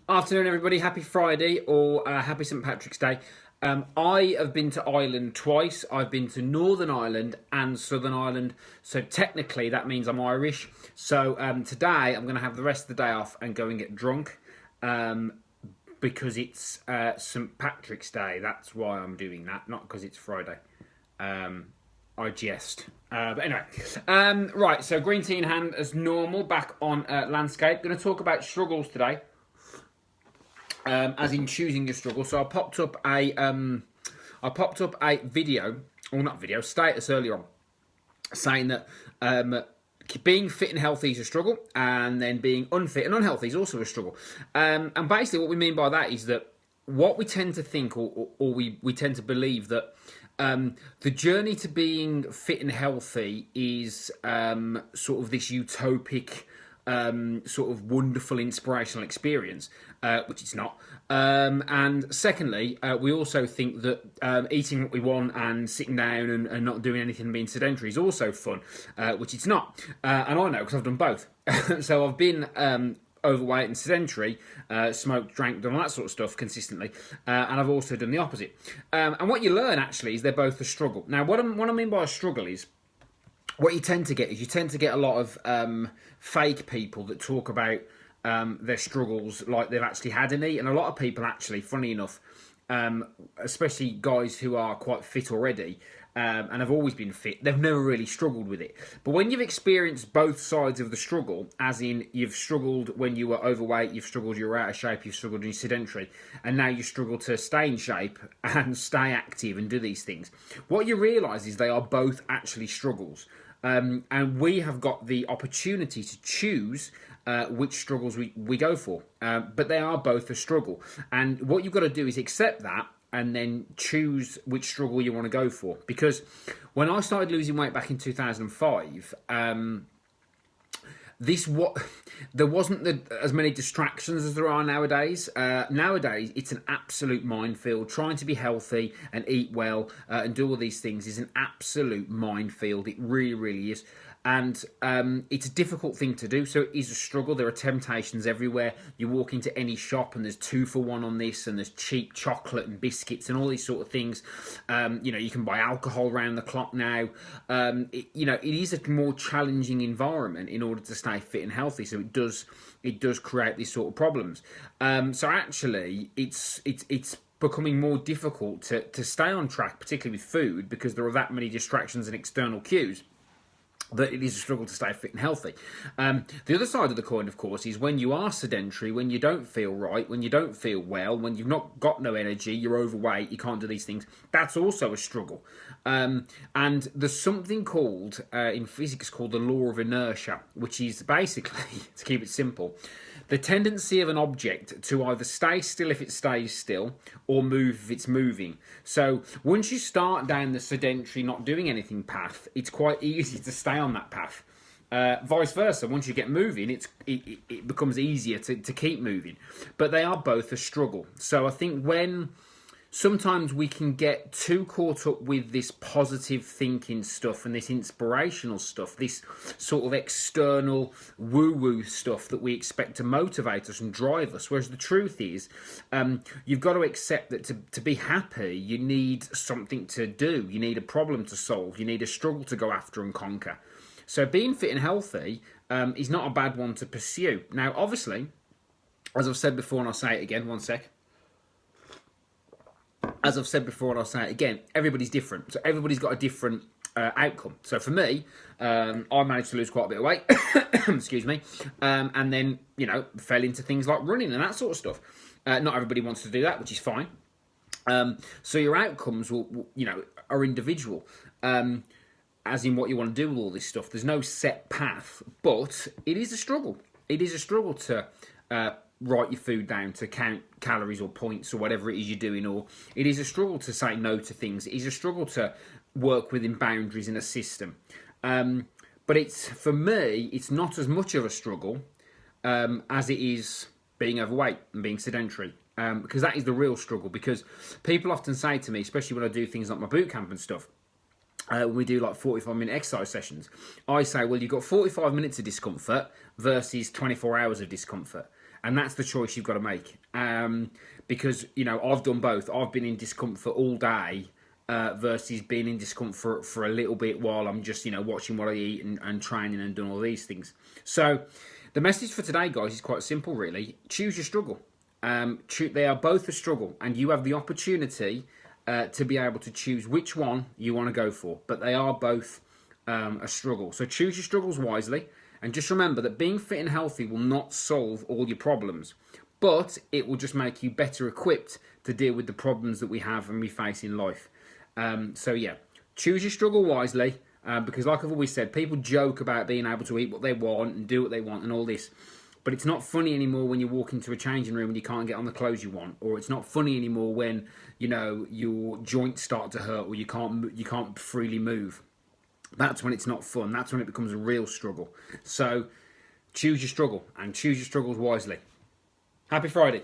Afternoon, everybody. Happy Friday or happy St. Patrick's Day. I have been to Ireland twice. I've been to Northern Ireland and Southern Ireland. So technically, that means I'm Irish. So today, I'm going to have the rest of the day off and go and get drunk because it's St. Patrick's Day. That's why I'm doing that, not because it's Friday. I jest. But anyway, right. So green tea in hand as normal. Back on landscape. Going to talk about struggles today. As in choosing your struggle. So I popped up a video, or not video, status earlier on, saying that being fit and healthy is a struggle, and then being unfit and unhealthy is also a struggle. And basically, what we mean by that is that what we tend to think, or we tend to believe that the journey to being fit and healthy is sort of this utopic, sort of wonderful, inspirational experience, which it's not. And secondly, we also think that eating what we want and sitting down and not doing anything and being sedentary is also fun, which it's not. And I know because I've done both. So I've been overweight and sedentary, smoked, drank, done all that sort of stuff consistently, and I've also done the opposite. And what you learn actually is they're both a struggle. Now, what I mean by a struggle is, what you tend to get a lot of fake people that talk about their struggles like they've actually had any, and a lot of people actually, funny enough, especially guys who are quite fit already and have always been fit, they've never really struggled with it. But when you've experienced both sides of the struggle, as in you've struggled when you were overweight, you've struggled you were out of shape, you've struggled when you're sedentary, and now you struggle to stay in shape and stay active and do these things, what you realise is they are both actually struggles. And we have got the opportunity to choose which struggles we go for. But they are both a struggle. And what you've got to do is accept that and then choose which struggle you want to go for. Because when I started losing weight back in 2005, there wasn't as many distractions as there are nowadays. Nowadays, it's an absolute minefield. Trying to be healthy and eat well and do all these things is an absolute minefield. It really, really is. And it's a difficult thing to do, so it is a struggle. There are temptations everywhere. You walk into any shop and there's 2 for 1 on this, and there's cheap chocolate and biscuits and all these sort of things. You can buy alcohol round the clock now. It is a more challenging environment in order to stay fit and healthy. So it does create these sort of problems. So actually, it's becoming more difficult to stay on track, particularly with food, because there are that many distractions and external cues, that it is a struggle to stay fit and healthy. The other side of the coin, of course, is when you are sedentary, when you don't feel right, when you don't feel well, when you've not got no energy, you're overweight, you can't do these things, that's also a struggle. And there's something called, in physics, called the law of inertia, which is basically, to keep it simple, the tendency of an object to either stay still if it stays still or move if it's moving. So once you start down the sedentary, not doing anything path, it's quite easy to stay on that path. Vice versa, once you get moving, it becomes easier to keep moving. But they are both a struggle. So I think when sometimes we can get too caught up with this positive thinking stuff and this inspirational stuff, this sort of external woo-woo stuff that we expect to motivate us and drive us. Whereas the truth is, you've got to accept that to be happy, you need something to do. You need a problem to solve. You need a struggle to go after and conquer. So being fit and healthy is not a bad one to pursue. Now, obviously, as I've said before, and I'll say it again, one sec. As I've said before, and I'll say it again, everybody's different. So everybody's got a different outcome. So for me, I managed to lose quite a bit of weight, excuse me, and then, fell into things like running and that sort of stuff. Not everybody wants to do that, which is fine. So your outcomes are individual, as in what you want to do with all this stuff. There's no set path, but it is a struggle. It is a struggle to write your food down, to count calories or points or whatever it is you're doing, or it is a struggle to say no to things. It is a struggle to work within boundaries in a system. But for me, it's not as much of a struggle as it is being overweight and being sedentary. Because that is the real struggle. Because people often say to me, especially when I do things like my bootcamp and stuff, we do like 45-minute exercise sessions. I say, well, you've got 45 minutes of discomfort versus 24 hours of discomfort. And that's the choice you've got to make. Because, you know, I've done both. I've been in discomfort all day versus being in discomfort for a little bit while I'm just, you know, watching what I eat and training and doing all these things. So the message for today, guys, is quite simple, really. Choose your struggle. They are both a struggle, and you have the opportunity to be able to choose which one you want to go for. But they are both a struggle. So choose your struggles wisely, and just remember that being fit and healthy will not solve all your problems, but it will just make you better equipped to deal with the problems that we have and we face in life. So yeah, choose your struggle wisely, because like I've always said, people joke about being able to eat what they want and do what they want and all this. But it's not funny anymore when you walk into a changing room and you can't get on the clothes you want, or it's not funny anymore when, you know, your joints start to hurt or you can't freely move. That's when it's not fun. That's when it becomes a real struggle. So choose your struggle, and choose your struggles wisely. Happy Friday.